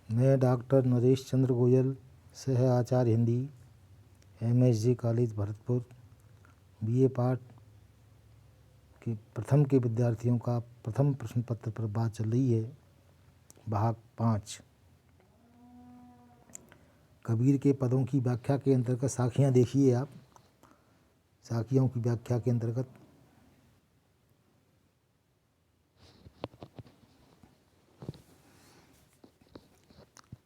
मैं डॉक्टर नरेश चंद्र गोयल, सह आचार्य Hindi, MSG college Bharatpur, BA part के प्रथम के विद्यार्थियों का प्रथम प्रश्न पत्र पर बात चल रही है। भाग 5 कबीर के पदों की व्याख्या के अंतर्गत साखियाँ देखिए आप। साखियों की व्याख्या के अंतर्गत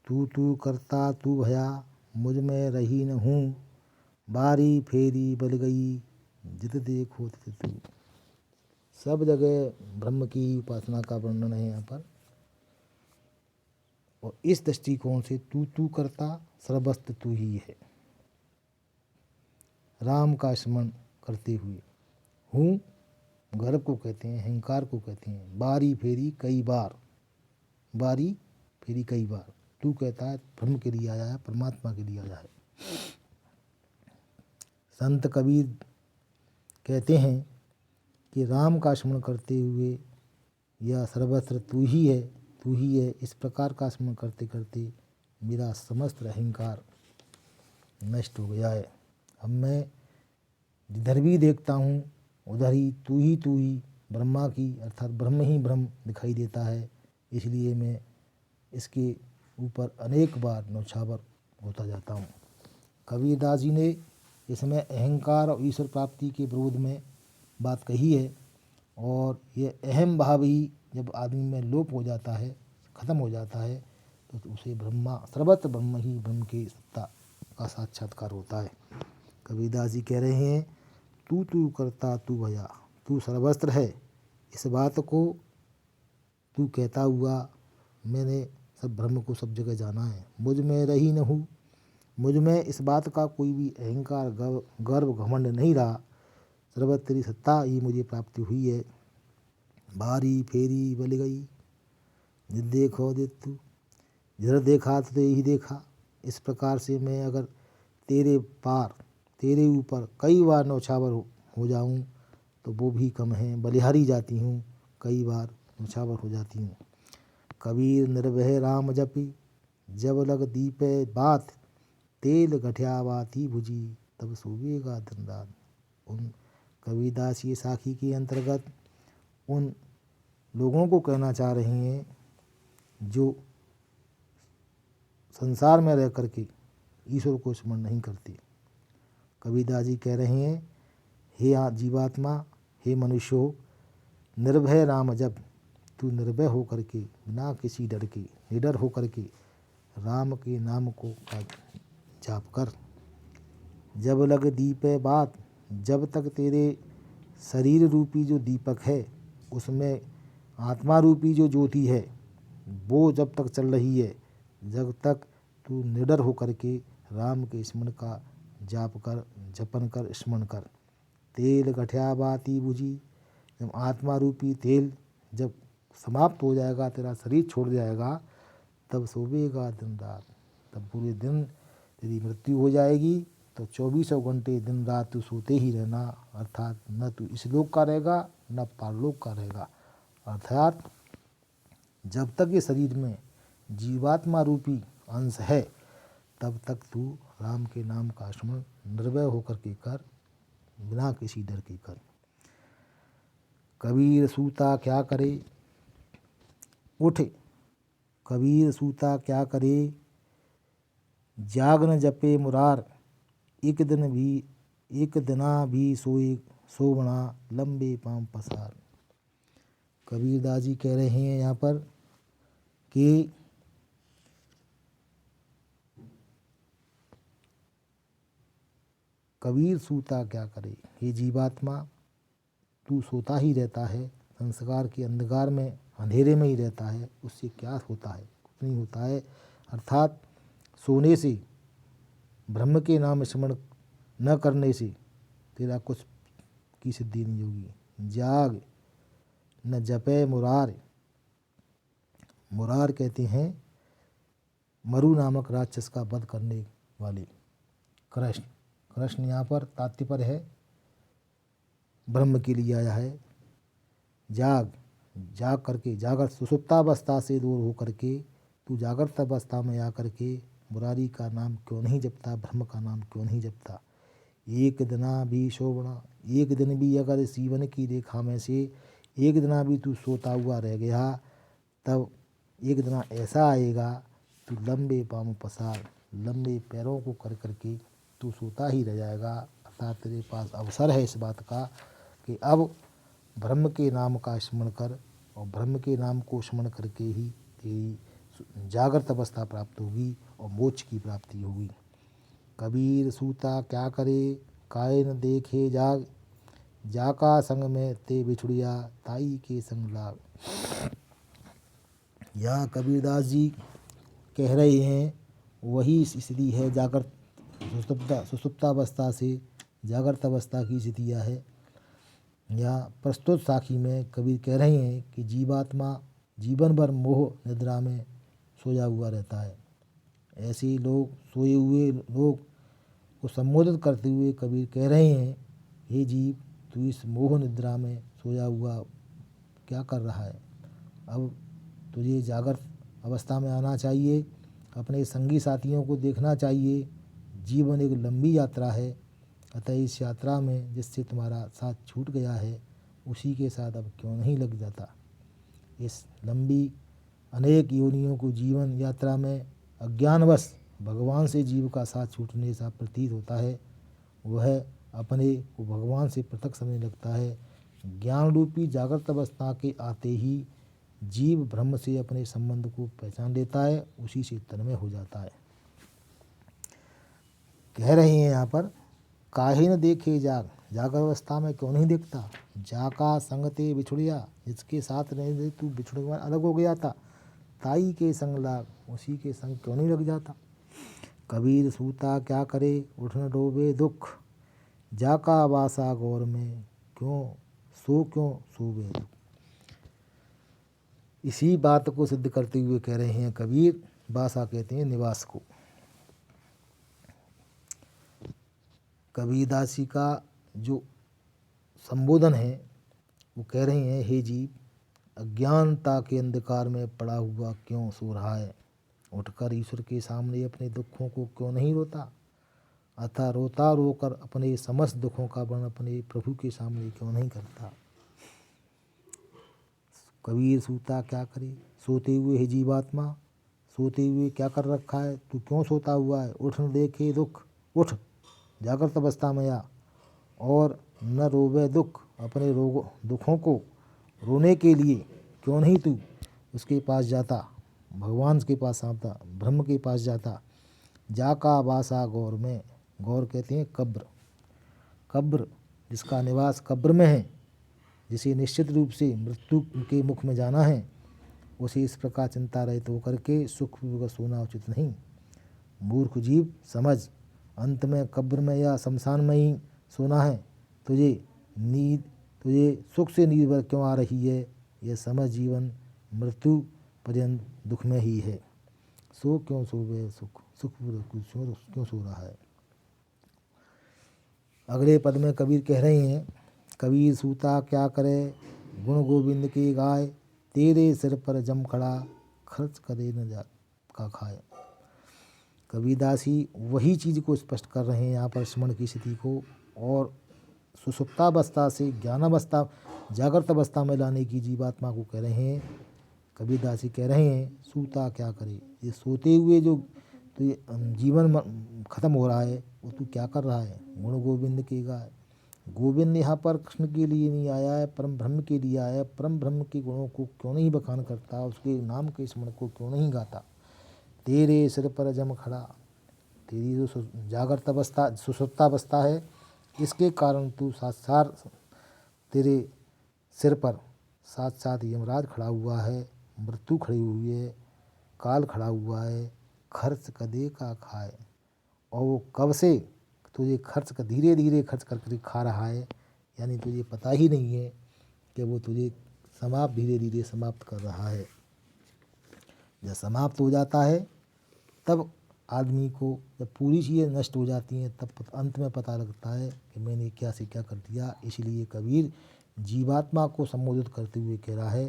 तू तू करता तू भया, मुझ में रही न हूँ, बारी फेरी बल गई, जित देखो तित तू। सब जगह ब्रह्म की उपासना का वर्णन है यहाँ पर, और इस दृष्टिकोण से तू तू करता सर्वस्त्र तू ही है। राम का स्मरण करते हुए, हूँ गर्व को कहते हैं, अहंकार को कहते हैं। बारी फेरी कई बार, बारी फेरी कई बार, तू कहता है ब्रह्म के लिए आया है, परमात्मा के लिए आया है। संत कबीर कहते हैं कि राम का स्मरण करते हुए यह सर्वत्र तू ही है, तू ही है, इस प्रकार का स्मरण करते करते मेरा समस्त अहंकार नष्ट हो गया है। अब मैं जिधर भी देखता हूँ उधर ही तू ही ब्रह्मा की अर्थात ब्रह्म ही ब्रह्म दिखाई देता है। इसलिए मैं इसके ऊपर अनेक बार नौछावर होता जाता हूँ। कबीरदास जी ने इसमें अहंकार और ईश्वर प्राप्ति के विरोध में बात कही है, और ये अहम भाव ही जब आदमी में लोप हो जाता है, ख़त्म हो जाता है, तो उसे ब्रह्मा सर्वत्र ब्रह्म ही ब्रह्म की सत्ता का साक्षात्कार होता है। कबीरदास जी कह रहे हैं तू तू करता तू भया, तू सर्वस्त्र है, इस बात को तू कहता हुआ मैंने सब ब्रह्म को सब जगह जाना है। मुझ में रही न हूँ, मुझ में इस बात का कोई भी अहंकार गर्व घमंड नहीं रहा। सर्वत्र तेरी सत्ता ही मुझे प्राप्ति हुई है। बारी फेरी बल गई, जित देखो दित तू, जिधर देखा तो यही देखा। इस प्रकार से मैं अगर तेरे पार, तेरे ऊपर कई बार नौछावर हो जाऊं तो वो भी कम है। बलिहारी जाती हूँ, कई बार नौछावर हो जाती हूँ। कबीर निर्भय राम जपी, जब लग दीपे बात, तेल गठिया बाती भुजी, तब सोवेगा दिन रात। उन कबीरदास ये साखी के अंतर्गत उन लोगों को कहना चाह रहे हैं जो संसार में रह करके ईश्वर को स्मरण नहीं करते। कबीरदास जी कह रहे हैं हे जीवात्मा, हे मनुष्य हो, निर्भय राम जप, तू निर्भय हो करके बिना किसी डर के निडर हो करके राम के नाम को जाप कर। जब लग दीपे बात, जब तक तेरे शरीर रूपी जो दीपक है उसमें आत्मा रूपी जो ज्योति है वो जब तक चल रही है, जब तक तू निडर हो करके राम के स्मरण का जाप कर, जपन कर, स्मरण कर। तेल गठिया बाती बुझी, जब आत्मा रूपी तेल जब समाप्त हो जाएगा, तेरा शरीर छोड़ जाएगा, तब सोवेगा दिन रात, तब पूरे दिन तेरी मृत्यु हो जाएगी। तो 24 घंटे दिन रात तू सोते ही रहना, अर्थात न तू इस लोक का रहेगा न पारलोक का रहेगा। अर्थात जब तक ये शरीर में जीवात्मा रूपी अंश है तब तक तू राम के नाम का स्मरण निर्भय होकर के कर, बिना किसी डर के कर। कबीर सूता क्या करे, उठ कबीर सूता क्या करे, जाग न जपे मुरार, एक दिना भी सोए सोवना, लंबे पांव पसार। कबीरदास जी कह रहे हैं यहाँ पर कि कबीर सूता क्या करे, हे जीवात्मा तू सोता ही रहता है, संस्कार के अंधकार में अंधेरे में ही रहता है, उससे क्या होता है, कुछ नहीं होता है। अर्थात सोने से, ब्रह्म के नाम स्मरण न करने से तेरा कुछ की सिद्धि नहीं होगी। जाग न जपे मुरार, मुरार कहते हैं मरु नामक राक्षस का वध करने वाले कृष्ण। कृष्ण यहाँ पर तात्पर्य है ब्रह्म के लिए आया है। जाग, जाग करके, जागर सुसुप्तावस्था से दूर हो करके तू जागृत अवस्था में आकर के मुरारी का नाम क्यों नहीं जपता, ब्रह्म का नाम क्यों नहीं जपता। एक दिना भी शोभना, एक दिन भी अगर इस जीवन की रेखा में से एक दिना भी तू सोता हुआ रह गया, तब एक दिना ऐसा आएगा तू लंबे पाँव पसार, लंबे पैरों को कर करके तू सोता ही रह जाएगा। अर्थात तेरे पास अवसर है इस बात का कि अब ब्रह्म के नाम का स्मरण कर, और ब्रह्म के नाम को स्मरण करके ही तेरी जागृत अवस्था प्राप्त होगी और मोक्ष की प्राप्ति होगी। कबीर सूता क्या करे, काहे न देखे जाग, जाका संग में ते बिछुड़िया, ताई के संग लाग। या कबीरदास जी कह रहे हैं वही स्थिति है जागृत सुसुप्तावस्था से जागृत अवस्था की स्थितियाँ है। या प्रस्तुत साखी में कबीर कह रहे हैं कि जीवात्मा जीवन भर मोह निद्रा में सोया हुआ रहता है। ऐसे लोग सोए हुए लोग को संबोधित करते हुए कबीर कह रहे हैं, हे जीव तू इस मोह निद्रा में सोया हुआ क्या कर रहा है। अब तुझे जागृत अवस्था में आना चाहिए, अपने संगी साथियों को देखना चाहिए। जीवन एक लंबी यात्रा है, अतः इस यात्रा में जिससे तुम्हारा साथ छूट गया है उसी के साथ अब क्यों नहीं लग जाता। इस लंबी अनेक योनियों को जीवन यात्रा में अज्ञानवश भगवान से जीव का साथ छूटने सा प्रतीत होता है। वह अपने को भगवान से पृथक समझने लगता है। ज्ञान रूपी जागृत अवस्था के आते ही जीव ब्रह्म से अपने संबंध को पहचान लेता है, उसी से तन्मय हो जाता है। कह रहे हैं यहाँ पर, काहे न देखे जाग, जागृत अवस्था में क्यों नहीं देखता। जाका संगते बिछुड़िया, जिसके साथ रहने तू बिछुड़ के अलग हो गया था, ताई के संग लाग, उसी के संग क्यों नहीं लग जाता। कबीर सूता क्या करे, उठ न डोबे दुख, जाका वासा गौर में क्यों सोबे दुख। इसी बात को सिद्ध करते हुए कह रहे हैं कबीर, वासा कहते हैं निवास को। कबीरदास जी का जो संबोधन है वो कह रहे हैं, हे जीव अज्ञानता के अंधकार में पड़ा हुआ क्यों सो रहा है, उठकर ईश्वर के सामने अपने दुखों को क्यों नहीं रोता, अतः रोता रोकर अपने समस्त दुखों का वर्णन अपने प्रभु के सामने क्यों नहीं करता। कबीर सूता क्या करे, सोते हुए हे जीवात्मा, सोते हुए क्या कर रखा है, तू क्यों सोता हुआ है। उठ न देखे दुख, उठ जागृत अवस्था में आ, और न रोवे दुख, अपने दुखों को रोने के लिए क्यों नहीं तू उसके पास जाता, भगवान के पास आता, ब्रह्म के पास जाता। जाका वासा गौर में, गौर कहते हैं कब्र, कब्र जिसका निवास कब्र में है, जिसे निश्चित रूप से मृत्यु के मुख में जाना है, उसे इस प्रकार चिंता रहित होकर के सुखपूर्वक सोना उचित नहीं। मूर्ख जीव समझ, अंत में कब्र में या शमशान में ही सोना है। तुझे सुख से नींद भर क्यों आ रही है, यह समझ जीवन मृत्यु पर्यंत दुख में ही है। सो क्यों सोवे सुखपूर्वक क्यों सो रहा है। अगले पद में कबीर कह रहे हैं, कबीर सूता क्या करे, गुण गोविंद के गाय, तेरे सिर पर जम खड़ा, खर्च करे न जा का खाए। कबीरदास ही वही चीज़ को स्पष्ट कर रहे हैं यहाँ पर स्मरण की स्थिति को, और सुसुप्तावस्था से ज्ञानावस्था जागृत अवस्था में लाने की जीवात्मा को कह रहे हैं। कबीरदास ही कह रहे हैं, सूता क्या करे, ये सोते हुए जो तो ये जीवन खत्म हो रहा है वो तू क्या कर रहा है। गुण गोविंद के गाय, गोविंद यहाँ पर कृष्ण के लिए नहीं आया है, परम ब्रह्म के लिए आया है। परम ब्रह्म के गुणों को क्यों नहीं बखान करता, उसके नाम के स्मरण को क्यों नहीं गाता। तेरे सिर पर जम खड़ा, तेरी जो जागृत अवस्था सुसुप्तावस्था है, इसके कारण तू साथ तेरे सिर पर साथ साथ यमराज खड़ा हुआ है, मृत्यु खड़ी हुई है, काल खड़ा हुआ है, खर्च कदे का खाए, और वो कब से तुझे खर्च का धीरे धीरे खर्च करके खा रहा है, यानी तुझे पता ही नहीं है कि वो तुझे धीरे धीरे समाप्त कर रहा है। जब समाप्त हो जाता है तब आदमी को, जब पूरी चीज़ें नष्ट हो जाती हैं तब अंत में पता लगता है कि मैंने क्या से क्या कर दिया। इसलिए कबीर जीवात्मा को संबोधित करते हुए कह रहा है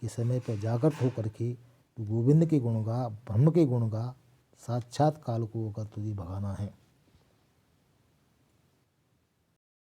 कि समय पर जागृत होकर के तू गोविंद के गुण गा, ब्रह्म के गुण गा, साक्षात काल को होकर तुझे भगाना है।